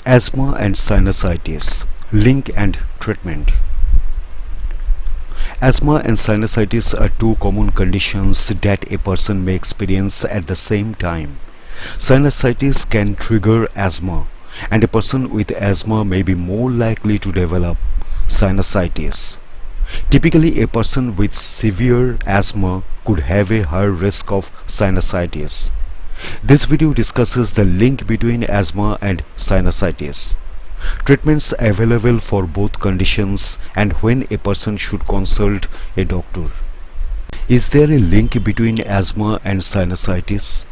Asthma and sinusitis, link and treatment. Asthma and sinusitis are two common conditions that a person may experience at the same time. Sinusitis can trigger asthma, and a person with asthma may be more likely to develop sinusitis. Typically, a person with severe asthma could have a higher risk of sinusitis. This video discusses the link between asthma and sinusitis, treatments available for both conditions, and when a person should consult a doctor. Is there a link between asthma and sinusitis?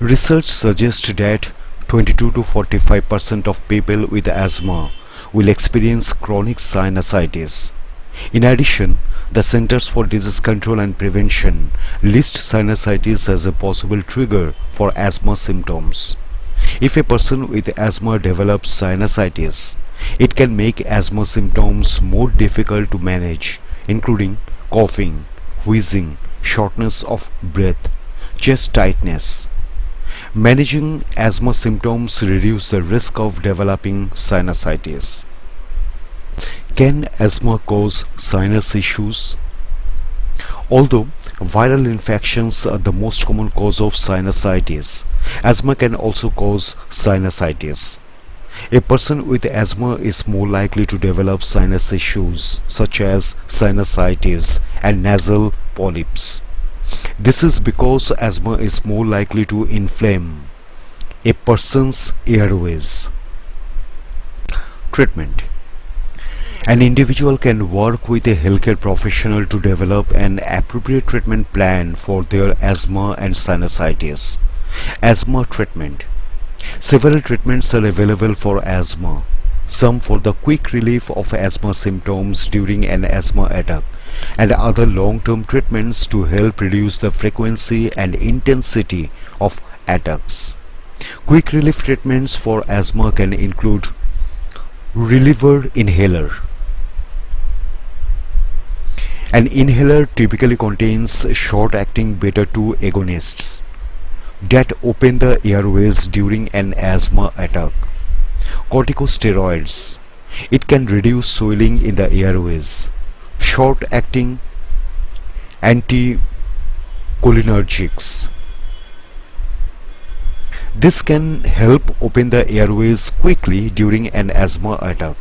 Research suggests that 22 to 45% of people with asthma will experience chronic sinusitis. In addition, the Centers for Disease Control and Prevention list sinusitis as a possible trigger for asthma symptoms. If a person with asthma develops sinusitis, it can make asthma symptoms more difficult to manage, including coughing, wheezing, shortness of breath, chest tightness. Managing asthma symptoms reduce the risk of developing sinusitis. Can asthma cause sinus issues? Although viral infections are the most common cause of sinusitis, asthma can also cause sinusitis. A person with asthma is more likely to develop sinus issues such as sinusitis and nasal polyps. This is because asthma is more likely to inflame a person's airways. Treatment. An individual can work with a healthcare professional to develop an appropriate treatment plan for their asthma and sinusitis. Asthma treatment. Several treatments are available for asthma, some for the quick relief of asthma symptoms during an asthma attack, and other long-term treatments to help reduce the frequency and intensity of attacks. Quick relief treatments for asthma can include reliever inhaler. An inhaler typically contains short-acting beta-2 agonists that open the airways during an asthma attack. Corticosteroids. It can reduce swelling in the airways. Short-acting anticholinergics. This can help open the airways quickly during an asthma attack.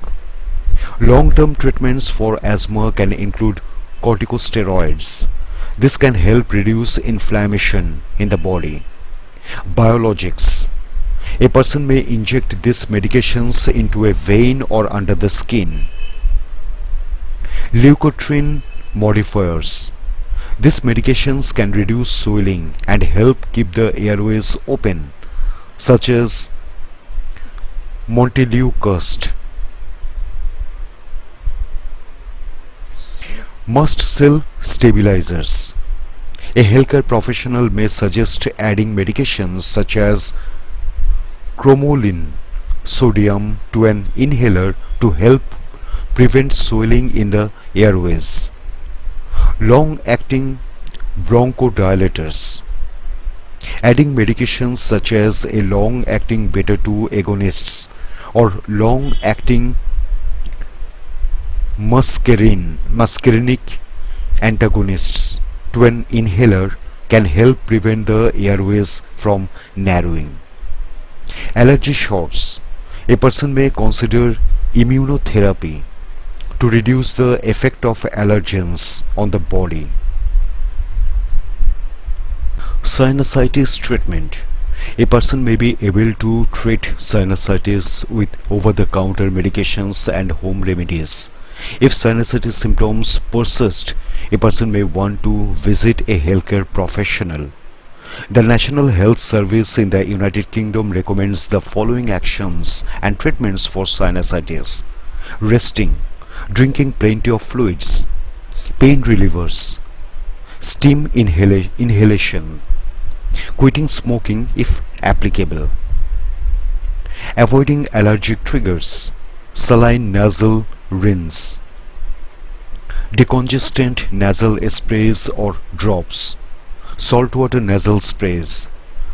Long-term treatments for asthma can include corticosteroids. This can help reduce inflammation in the body. Biologics. A person may inject these medications into a vein or under the skin. Leukotriene modifiers. These medications can reduce swelling and help keep the airways open, such as montelukast. Must cell stabilizers. A healthcare professional may suggest adding medications such as cromolyn sodium to an inhaler to help prevent swelling in the airways. Long-acting bronchodilators. Adding medications such as a long-acting beta-2 agonists or long-acting muscarinic antagonists to an inhaler can help prevent the airways from narrowing. Allergy shots. A person may consider immunotherapy to reduce the effect of allergens on the body. Sinusitis treatment. A person may be able to treat sinusitis with over-the-counter medications and home remedies. If sinusitis symptoms persist, a person may want to visit a healthcare professional. The National Health Service in the United Kingdom recommends the following actions and treatments for sinusitis: resting, drinking plenty of fluids, pain relievers, steam inhalation, quitting smoking if applicable, avoiding allergic triggers, saline nasal rinse, decongestant nasal sprays or drops, saltwater nasal sprays,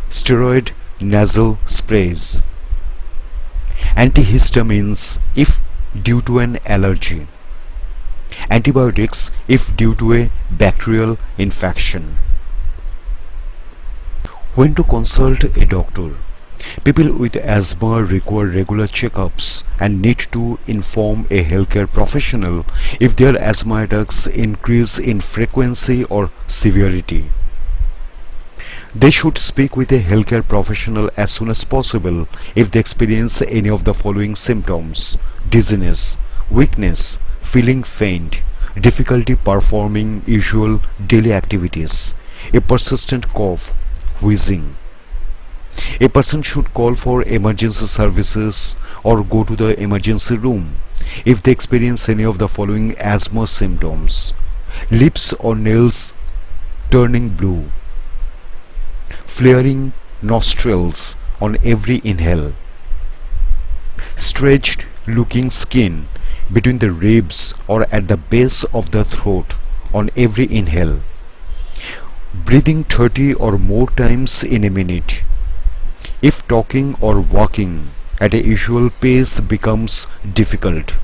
steroid nasal sprays. antihistamines if due to an allergy, antibiotics if due to a bacterial infection. When to consult a doctor? People with asthma require regular checkups and need to inform a healthcare professional if their asthma attacks increase in frequency or severity. They should speak with a healthcare professional as soon as possible if they experience any of the following symptoms: dizziness, weakness, feeling faint, difficulty performing usual daily activities, a persistent cough, wheezing. A person should call for emergency services or go to the emergency room if they experience any of the following asthma symptoms: lips or nails turning blue, flaring nostrils on every inhale, stretched looking skin between the ribs or at the base of the throat on every inhale, breathing 30 or more times in a minute. If talking or walking at a usual pace becomes difficult.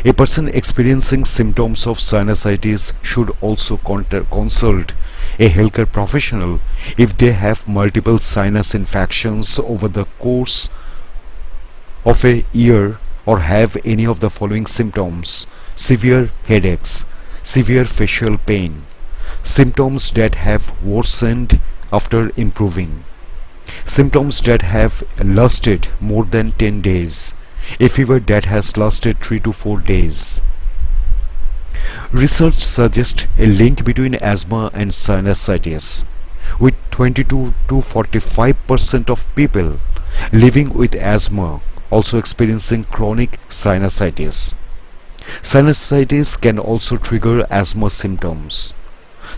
A person experiencing symptoms of sinusitis should also consult a healthcare professional if they have multiple sinus infections over the course of a year or have any of the following symptoms: severe headaches, severe facial pain, symptoms that have worsened after improving, symptoms that have lasted more than 10 days, a fever that has lasted 3 to 4 days. Research suggests a link between asthma and sinusitis, with 22 to 45% of people living with asthma also experiencing chronic sinusitis. Sinusitis can also trigger asthma symptoms.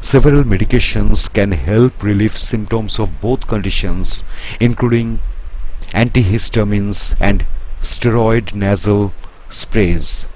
Several medications can help relieve symptoms of both conditions, including antihistamines and steroid nasal sprays.